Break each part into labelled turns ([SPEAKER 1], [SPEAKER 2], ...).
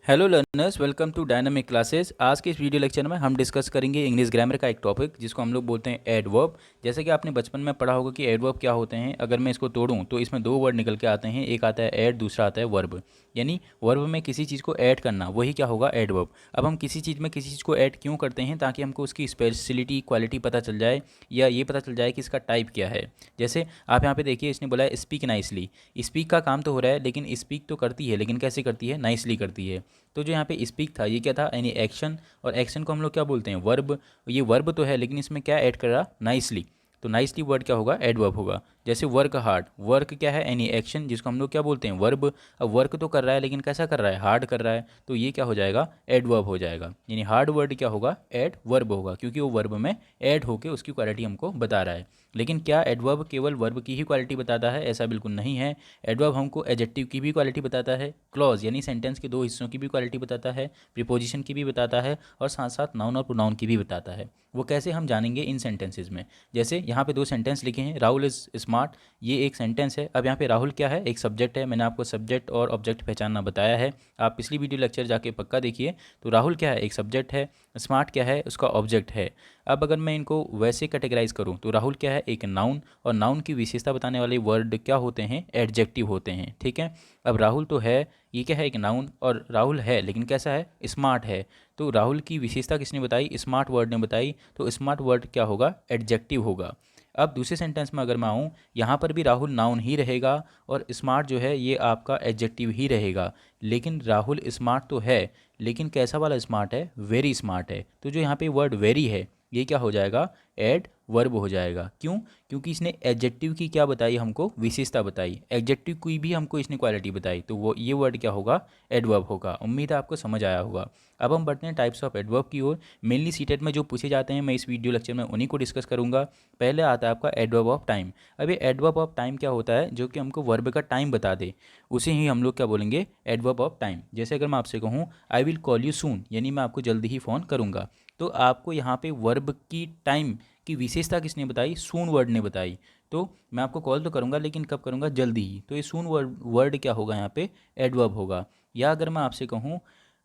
[SPEAKER 1] Hello learners, welcome to dynamic classes. आज के इस वीडियो लेक्चर में हम डिस्कस करेंगे इंग्लिश ग्रामर का एक टॉपिक जिसको हम लोग बोलते हैं एडवर्ब। जैसे कि आपने बचपन में पढ़ा होगा कि एडवर्ब क्या होते हैं। अगर मैं इसको तोड़ूं तो इसमें दो वर्ड निकल के आते हैं, एक आता है ऐड, दूसरा आता है वर्ब। यानी वर्ब में किसी चीज़ को ऐड करना, वही क्या होगा, एडवर्ब। अब हम किसी चीज़ में किसी चीज़ को ऐड क्यों करते हैं? ताकि हमको उसकी स्पेशलिटी, क्वालिटी पता चल जाए, या ये पता चल जाए कि इसका टाइप क्या है। जैसे आप यहाँ पे देखिए, इसने बोला है स्पीक नाइसली। स्पीक का काम तो हो रहा है, लेकिन स्पीक तो करती है, लेकिन कैसे करती है? नाइसली करती है। तो जो यहाँ पे स्पीक था, ये क्या था? यानी एक्शन। और एक्शन को हम लोग क्या बोलते हैं? वर्ब। ये वर्ब तो है, लेकिन इसमें क्या ऐड कर रहा? नाइसली। तो नाइसली वर्ड क्या होगा? एडवर्ब होगा। जैसे वर्क हार्ड, वर्क क्या है? एनी एक्शन, जिसको हम लोग क्या बोलते हैं? वर्ब। अब वर्क तो कर रहा है, लेकिन कैसा कर रहा है? हार्ड कर रहा है। तो ये क्या हो जाएगा? एडवर्ब हो जाएगा। यानी हार्ड वर्ड क्या होगा? एड वर्ब होगा, क्योंकि वो वर्ब में ऐड होकर उसकी क्वालिटी हमको बता रहा है। लेकिन क्या एडवर्ब केवल वर्ब की ही क्वालिटी बताता है? ऐसा बिल्कुल नहीं है। एडवर्ब हमको एडजेक्टिव की भी क्वालिटी बताता है, क्लॉज यानी सेंटेंस के दो हिस्सों की भी क्वालिटी बताता है, प्रीपोजिशन की भी बताता है, और साथ साथ नाउन और प्रोनाउन की भी बताता है। वो कैसे हम जानेंगे? इन सेंटेंसेज में। जैसे यहाँ पे दो सेंटेंस लिखे हैं, राहुल इज़ स्मार्ट, ये एक सेंटेंस है। अब यहाँ पे राहुल क्या है? एक सब्जेक्ट है। मैंने आपको सब्जेक्ट और ऑब्जेक्ट पहचानना बताया है, आप पिछली वीडियो लेक्चर जाके पक्का देखिए। तो राहुल क्या है? एक सब्जेक्ट है। स्मार्ट क्या है? उसका ऑब्जेक्ट है। अब अगर मैं इनको वैसे कैटेगराइज करूँ तो राहुल क्या है? एक नाउन, और नाउन की विशेषता बताने वाले वर्ड क्या होते हैं? एडजेक्टिव होते हैं। ठीक है। अब राहुल तो है, ये क्या है? एक नाउन, और राहुल है, लेकिन कैसा है? स्मार्ट है। तो राहुल की विशेषता किसने बताई? स्मार्ट वर्ड ने बताई। तो स्मार्ट वर्ड क्या होगा? एडजेक्टिव होगा। अब दूसरे सेंटेंस में अगर मैं आऊँ, यहाँ पर भी राहुल नाउन ही रहेगा, और स्मार्ट जो है ये आपका एडजेक्टिव ही रहेगा। लेकिन राहुल स्मार्ट तो है, लेकिन कैसा वाला स्मार्ट है? वेरी स्मार्ट है। तो जो यहाँ पे वर्ड वेरी है, ये क्या हो जाएगा? एड वर्ब हो जाएगा। क्यों? क्योंकि इसने एडजेक्टिव की क्या बताई हमको? विशेषता बताई। एडजेक्टिव की भी हमको इसने क्वालिटी बताई, तो वो ये वर्ड क्या होगा? एडवर्ब होगा। उम्मीद है आपको समझ आया होगा। अब हम बढ़ते हैं टाइप्स ऑफ एडवर्ब की ओर। मेनली सीटेट में जो पूछे जाते हैं, मैं इस वीडियो लेक्चर में उन्हीं को डिस्कस करूंगा। पहले आता है आपका एडवर्ब ऑफ टाइम। अब ये एडवर्ब ऑफ टाइम क्या होता है? जो कि हमको वर्ब का टाइम बता दे, उसे ही हम लोग क्या बोलेंगे? Adverb of time. जैसे अगर मैं आपसे कहूँ I will call you soon, यानी मैं आपको जल्दी ही फ़ोन करूँगा, तो आपको यहाँ पे वर्ब की टाइम की विशेषता किसने बताई? सून वर्ड ने बताई। तो मैं आपको कॉल तो करूँगा, लेकिन कब करूँगा? जल्दी ही। तो ये सून वर्ड क्या होगा? यहाँ पे एडवर्ब होगा। या अगर मैं आपसे कहूँ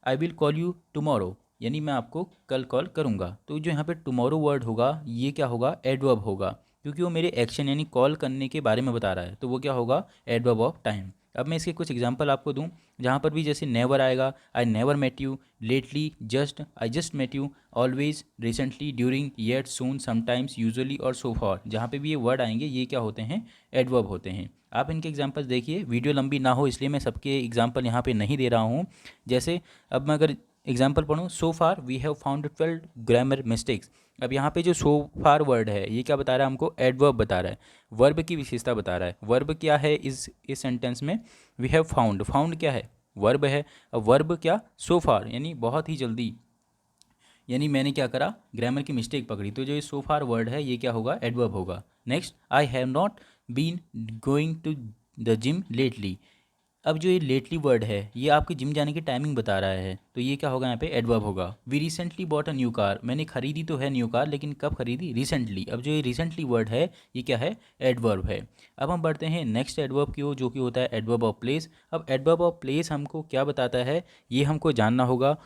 [SPEAKER 1] I will call you tomorrow, यानी मैं आपको कल कॉल करूँगा, तो जो यहाँ पे टुमारो वर्ड होगा, ये क्या होगा? एडवर्ब होगा, क्योंकि वो मेरे एक्शन यानी कॉल करने के बारे में बता रहा है। तो वो क्या होगा? Adverb of time. अब मैं इसके कुछ एग्जांपल आपको दूं, जहाँ पर भी जैसे नेवर आएगा, I never met you, lately, just, I just met you, always, recently, during, yet, soon, sometimes, usually और सो फॉर, जहाँ पे भी ये वर्ड आएंगे, ये क्या होते हैं? एडवर्ब होते हैं। आप इनके एग्जाम्पल्स देखिए, वीडियो लंबी ना हो इसलिए मैं सबके एग्जाम्पल यहाँ पे नहीं दे रहा हूँ। जैसे अब मैं अगर एग्जाम्पल पढ़ूँ, so far we have found 12 grammar mistakes. अब यहाँ पे जो सो फार वर्ड है, ये क्या बता रहा है हमको? एडवर्ब बता रहा है, वर्ब की विशेषता बता रहा है। वर्ब क्या है इस सेंटेंस में? वी हैव फाउंड, फाउंड क्या है? वर्ब है। अब वर्ब क्या? सो फार, यानी बहुत ही जल्दी, यानी मैंने क्या करा? ग्रामर की मिस्टेक पकड़ी। तो जो ये सो फार वर्ड है, ये क्या होगा? एडवर्ब होगा। Next, I have not been going to the gym lately. अब जो ये लेटली वर्ड है, ये आपके जिम जाने की टाइमिंग बता रहा है, तो ये क्या होगा? यहाँ पे एडवर्ब होगा। We recently bought a new car, मैंने खरीदी तो है न्यू कार, लेकिन कब खरीदी? रिसेंटली। अब जो ये रिसेंटली वर्ड है, ये क्या है? एडवर्ब है। अब हम बढ़ते हैं नेक्स्ट एडवर्ब की ओर, जो कि होता है एडवर्ब ऑफ प्लेस। अब एडवर्ब ऑफ प्लेस हमको क्या बताता है? ये हमको जानना होगा।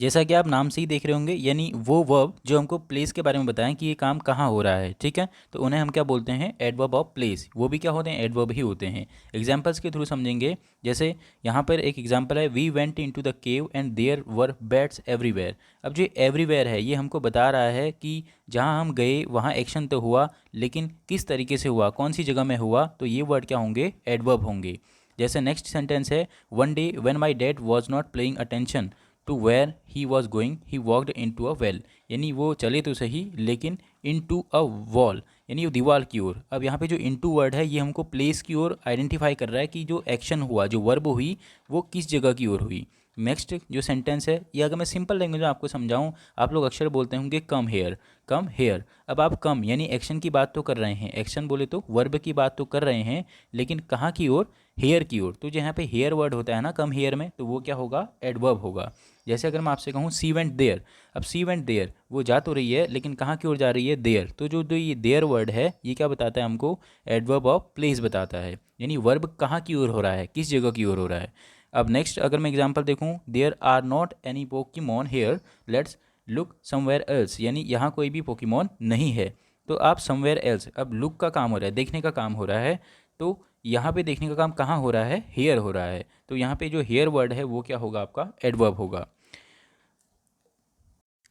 [SPEAKER 1] जैसा कि आप नाम से ही देख रहे होंगे, यानी वो वर्ब जो हमको प्लेस के बारे में बताएं कि ये काम कहाँ हो रहा है। ठीक है, तो उन्हें हम क्या बोलते हैं? Adverb of place. वो भी क्या होते हैं? एडवर्ब ही होते हैं। एग्जाम्पल्स के थ्रू समझेंगे। जैसे यहाँ पर एक एग्जाम्पल है, we went into the cave and there were bats everywhere. अब जो एवरीवेयर है, ये हमको बता रहा है कि जहाँ हम गए वहाँ एक्शन तो हुआ, लेकिन किस तरीके से हुआ, कौन सी जगह में हुआ, तो ये वर्ड क्या होंगे? एडवर्ब होंगे। जैसे नेक्स्ट सेंटेंस है, one day when my dad was not paying attention to where he was going he walked into a well, यानी वो चले तो सही, लेकिन इन टू अ वॉल, यानी वो दीवार की ओर। अब यहाँ पे जो इन टू वर्ड है, ये हमको प्लेस की ओर आइडेंटिफाई कर रहा है कि जो एक्शन हुआ, जो वर्ब हुई, वो किस जगह की ओर हुई। नेक्स्ट जो सेंटेंस है, ये अगर मैं सिंपल लैंग्वेज में आपको समझाऊं, आप लोग अक्सर बोलते होंगे कम हेयर, कम हेयर। अब आप कम यानी एक्शन की बात तो कर रहे हैं, एक्शन बोले तो वर्ब की बात तो कर रहे हैं, लेकिन कहाँ की ओर? हेयर की ओर। तो जो यहाँ पे हेयर वर्ड होता है ना, कम हेयर में, तो वो क्या होगा? एडवर्ब होगा। जैसे अगर मैं आपसे कहूँ सी वेंट देयर, अब सी वेंट देयर, वो जा तो रही है, लेकिन कहाँ की ओर जा रही है? देयर। तो जो ये देयर वर्ड है, ये क्या बताता है हमको? एडवर्ब ऑफ प्लेस बताता है, यानी वर्ब कहाँ की ओर हो रहा है, किस जगह की ओर हो रहा है। अब नेक्स्ट अगर मैं एग्जांपल देखूं, there are not any Pokemon here, let's look somewhere else, यानी यहाँ कोई भी पोकेमॉन नहीं है। तो आप समवेयर एल्स, अब लुक का काम हो रहा है, देखने का काम हो रहा है, तो यहाँ पे देखने का काम कहाँ हो रहा है, हेयर हो रहा है। तो यहाँ पे जो हेयर वर्ड है वो क्या होगा, आपका एडवर्ब होगा।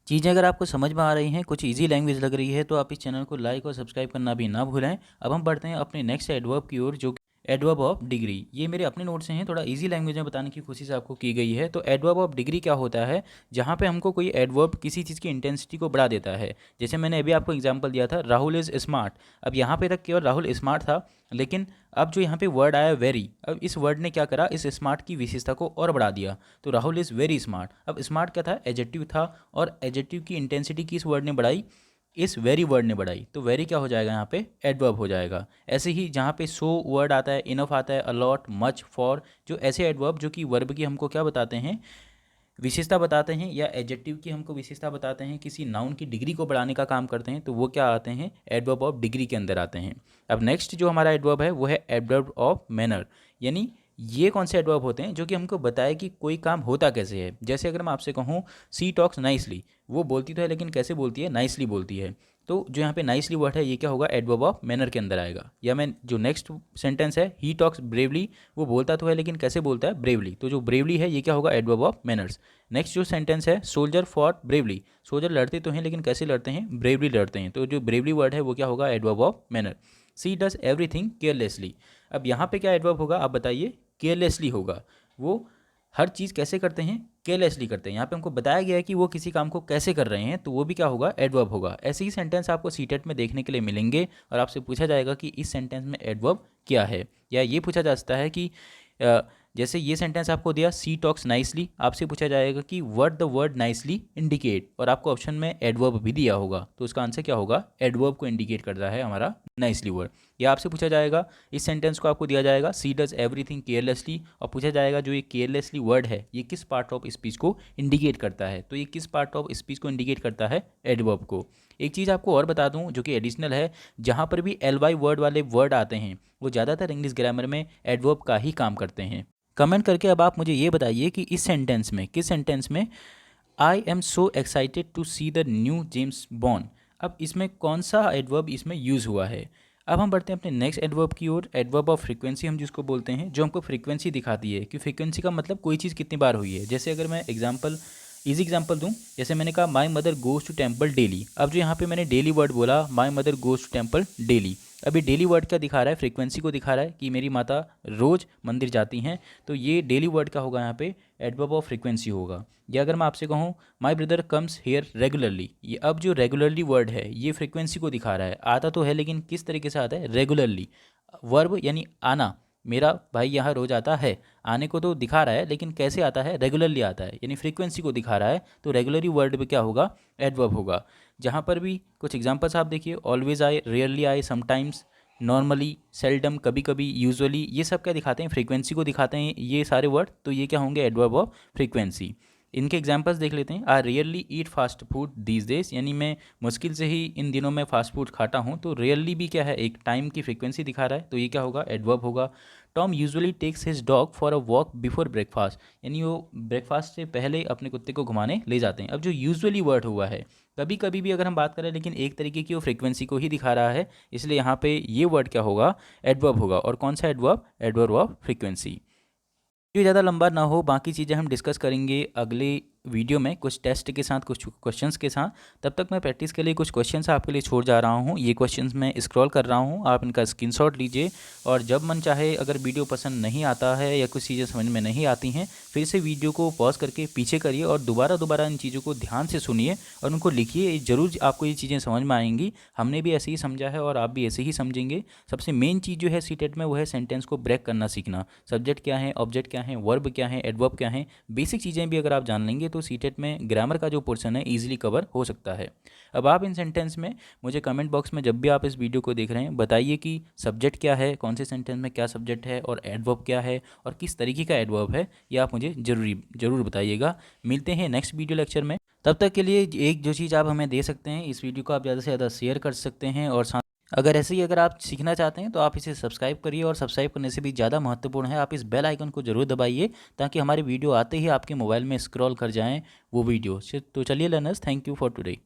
[SPEAKER 1] चीज़ें अगर आपको समझ में आ रही हैं, कुछ इजी लैंग्वेज लग रही है, तो आप इस चैनल को लाइक और सब्सक्राइब करना भी ना भूलें। अब हम बढ़ते हैं अपने नेक्स्ट एडवर्ब की ओर, जो एडवर्ब ऑफ डिग्री। ये मेरे अपने नोट से हैं, थोड़ा इजी लैंग्वेज में बताने की कोशिश आपको की गई है। तो एडवर्ब ऑफ डिग्री क्या होता है, जहाँ पे हमको कोई एडवर्ब किसी चीज़ की इंटेंसिटी को बढ़ा देता है। जैसे मैंने अभी आपको एग्जांपल दिया था, राहुल इज़ स्मार्ट। अब यहाँ पे तक केवल राहुल स्मार्ट था, लेकिन अब जो यहाँ पे वर्ड आया वेरी, अब इस वर्ड ने क्या करा, इस स्मार्ट की विशेषता को और बढ़ा दिया। तो राहुल इज़ वेरी स्मार्ट। अब स्मार्ट क्या था, एडजेक्टिव था, और एडजेक्टिव की इंटेंसिटी किस वर्ड ने बढ़ाई, इस वेरी वर्ड ने बढ़ाई। तो वेरी क्या हो जाएगा, यहाँ पे एडवर्ब हो जाएगा। ऐसे ही जहाँ पे सो वर्ड आता है, इनफ आता है, अलॉट, मच, फॉर, जो ऐसे एडवर्ब जो कि वर्ब की हमको क्या बताते हैं, विशेषता बताते हैं, या एडजेक्टिव की हमको विशेषता बताते हैं, किसी नाउन की डिग्री को बढ़ाने का काम करते हैं, तो वो क्या आते हैं, एडवर्ब ऑफ डिग्री के अंदर आते हैं। अब नेक्स्ट जो हमारा एडवर्ब है वो है एडवर्ब ऑफ मैनर, यानी ये कौन से एडवर्ब होते हैं जो कि हमको बताए कि कोई काम होता कैसे है। जैसे अगर मैं आपसे कहूँ सी टॉक्स नाइसली, वो बोलती तो है लेकिन कैसे बोलती है, नाइसली बोलती है। तो जो यहाँ पे नाइसली वर्ड है ये क्या होगा, एडवर्ब ऑफ मैनर के अंदर आएगा। या मैं जो नेक्स्ट सेंटेंस है, ही टॉक्स ब्रेवली, वो बोलता तो है लेकिन कैसे बोलता है, ब्रेवली। तो जो ब्रेवली है ये क्या होगा, एडवर्ब ऑफ मैनर्स। नेक्स्ट जो सेंटेंस है, सोल्जर फॉर ब्रेवली, सोल्जर लड़ते तो हैं लेकिन कैसे लड़ते हैं, ब्रेवली लड़ते हैं। तो जो ब्रेवली वर्ड है वो क्या होगा, adverb of manner. She does everything carefully, अब यहाँ पे क्या एडवर्ब होगा, आप बताइए, केयरलेसली होगा। वो हर चीज़ कैसे करते हैं, केयरलेसली करते हैं। यहाँ पे हमको बताया गया है कि वो किसी काम को कैसे कर रहे हैं, तो वो भी क्या होगा, एडवर्ब होगा। ऐसे ही सेंटेंस आपको सीटेट में देखने के लिए मिलेंगे, और आपसे पूछा जाएगा कि इस सेंटेंस में एडवर्ब क्या है। या ये पूछा जा सकता है कि जैसे ये सेंटेंस आपको दिया, सी टॉक्स नाइसली, आपसे पूछा जाएगा कि what the word nicely indicate, और आपको ऑप्शन में एडवर्ब भी दिया होगा, तो उसका आंसर क्या होगा, एडवर्ब को इंडिकेट करता है हमारा नाइसली वर्ड। या आपसे पूछा जाएगा, इस सेंटेंस को आपको दिया जाएगा, सी डज एवरीथिंग केयरलेसली, और पूछा जाएगा जो ये केयरलेसली वर्ड है ये किस पार्ट ऑफ स्पीच को इंडिकेट करता है, तो ये किस पार्ट ऑफ स्पीच को इंडिकेट करता है, एडवर्ब को। एक चीज़ आपको और बता दूं जो कि एडिशनल है, जहाँ पर भी एल वाई वर्ड वाले वर्ड आते हैं वो ज़्यादातर इंग्लिश ग्रामर में एडवर्ब का ही काम करते हैं। कमेंट करके अब आप मुझे ये बताइए कि इस सेंटेंस में, किस सेंटेंस में I am so excited to see the new James Bond, अब इसमें कौन सा एडवर्ब इसमें यूज़ हुआ है। अब हम बढ़ते हैं अपने नेक्स्ट एडवर्ब की ओर, एडवर्ब ऑफ फ्रीक्वेंसी हम जिसको बोलते हैं, जो हमको फ्रीक्वेंसी दिखाती है कि फ्रीक्वेंसी का मतलब कोई चीज़ कितनी बार हुई है। जैसे अगर मैं इजी एग्जांपल दूं, जैसे मैंने कहा my mother goes to temple daily, अब जो यहाँ पे मैंने डेली वर्ड बोला, my mother goes to temple daily, अभी डेली वर्ड क्या दिखा रहा है, फ्रीक्वेंसी को दिखा रहा है कि मेरी माता रोज़ मंदिर जाती हैं। तो ये डेली वर्ड का होगा, यहाँ पे एडवर्ब ऑफ फ्रीक्वेंसी होगा। या अगर मैं आपसे कहूँ my brother comes here regularly, ये अब जो रेगुलरली वर्ड है ये फ्रीक्वेंसी को दिखा रहा है, आता तो है लेकिन किस तरीके से आता है, रेगुलरली। वर्ब यानी आना, मेरा भाई यहाँ रोज आता है, आने को तो दिखा रहा है लेकिन कैसे आता है, रेगुलरली आता है, यानी फ्रीक्वेंसी को दिखा रहा है। तो रेगुलरली वर्ड पे क्या होगा, एडवर्ब होगा। जहाँ पर भी कुछ एग्जांपल्स आप देखिए, ऑलवेज आए, रेयरली आए, समटाइम्स, नॉर्मली, सेल्डम, कभी कभी, यूजुअली, ये सब क्या दिखाते हैं, फ्रीक्वेंसी को दिखाते हैं ये सारे वर्ड। तो ये क्या होंगे, एडवर्ब ऑफ फ्रीक्वेंसी। इनके एग्जांपल्स देख लेते हैं। I rarely eat fast food these days, यानी मैं मुश्किल से ही इन दिनों में फास्ट फूड खाता हूँ। तो रियरली भी क्या है, एक टाइम की फ्रीक्वेंसी दिखा रहा है, तो ये क्या होगा, एडवर्ब होगा। Tom usually takes his dog for a walk before breakfast, यानी वो ब्रेकफास्ट से पहले अपने कुत्ते को घुमाने ले जाते हैं। अब जो यूजुअली वर्ड हुआ है, कभी कभी भी अगर हम बात करें, लेकिन एक तरीके की वो फ्रीक्वेंसी को ही दिखा रहा है, इसलिए यहाँ पे ये वर्ड क्या होगा, एडवर्ब होगा। और कौन सा adverb, adverb of frequency. Video ज़्यादा लंबा ना हो, बाकी चीज़ें हम डिस्कस करेंगे अगले वीडियो में, कुछ टेस्ट के साथ, कुछ क्वेश्चंस के साथ। तब तक मैं प्रैक्टिस के लिए कुछ क्वेश्चंस आपके लिए छोड़ जा रहा हूं। ये क्वेश्चंस मैं स्क्रॉल कर रहा हूं, आप इनका स्क्रीनशॉट लीजिए, और जब मन चाहे, अगर वीडियो पसंद नहीं आता है या कुछ चीज़ें समझ में नहीं आती हैं, फिर से वीडियो को पॉज करके पीछे करिए और दोबारा इन चीज़ों को ध्यान से सुनिए और उनको लिखिए। ज़रूर आपको ये चीज़ें समझ में आएंगी। हमने भी ऐसे ही समझा है और आप भी ऐसे ही समझेंगे। सबसे मेन चीज़ जो है सीटेट में वो है सेंटेंस को ब्रेक करना सीखना। सब्जेक्ट क्या है, ऑब्जेक्ट क्या है, वर्ब क्या है, एडवर्ब क्या है, बेसिक चीज़ें भी अगर आप जान लेंगे तो सीटेट में ग्रामर का जो पोर्शन है ईजिली कवर हो सकता है। अब आप इन सेंटेंस में मुझे कमेंट बॉक्स में जब भी आप इस वीडियो को देख रहे हैं बताइए कि सब्जेक्ट क्या है, कौन से सेंटेंस में क्या सब्जेक्ट है, और एडवर्ब क्या है और किस तरीके का एडवर्ब है, ये आप मुझे ज़रूर बताइएगा। मिलते हैं नेक्स्ट वीडियो लेक्चर में। तब तक के लिए एक जो चीज़ आप हमें दे सकते हैं, इस वीडियो को आप ज़्यादा से ज़्यादा शेयर कर सकते हैं, और अगर ऐसे ही अगर आप सीखना चाहते हैं तो आप इसे सब्सक्राइब करिए, और सब्सक्राइब करने से भी ज़्यादा महत्वपूर्ण है आप इस बेल आइकन को ज़रूर दबाइए, ताकि हमारी वीडियो आते ही आपके मोबाइल में स्क्रॉल कर जाएँ वो वीडियो। तो चलिए learners, thank you for today.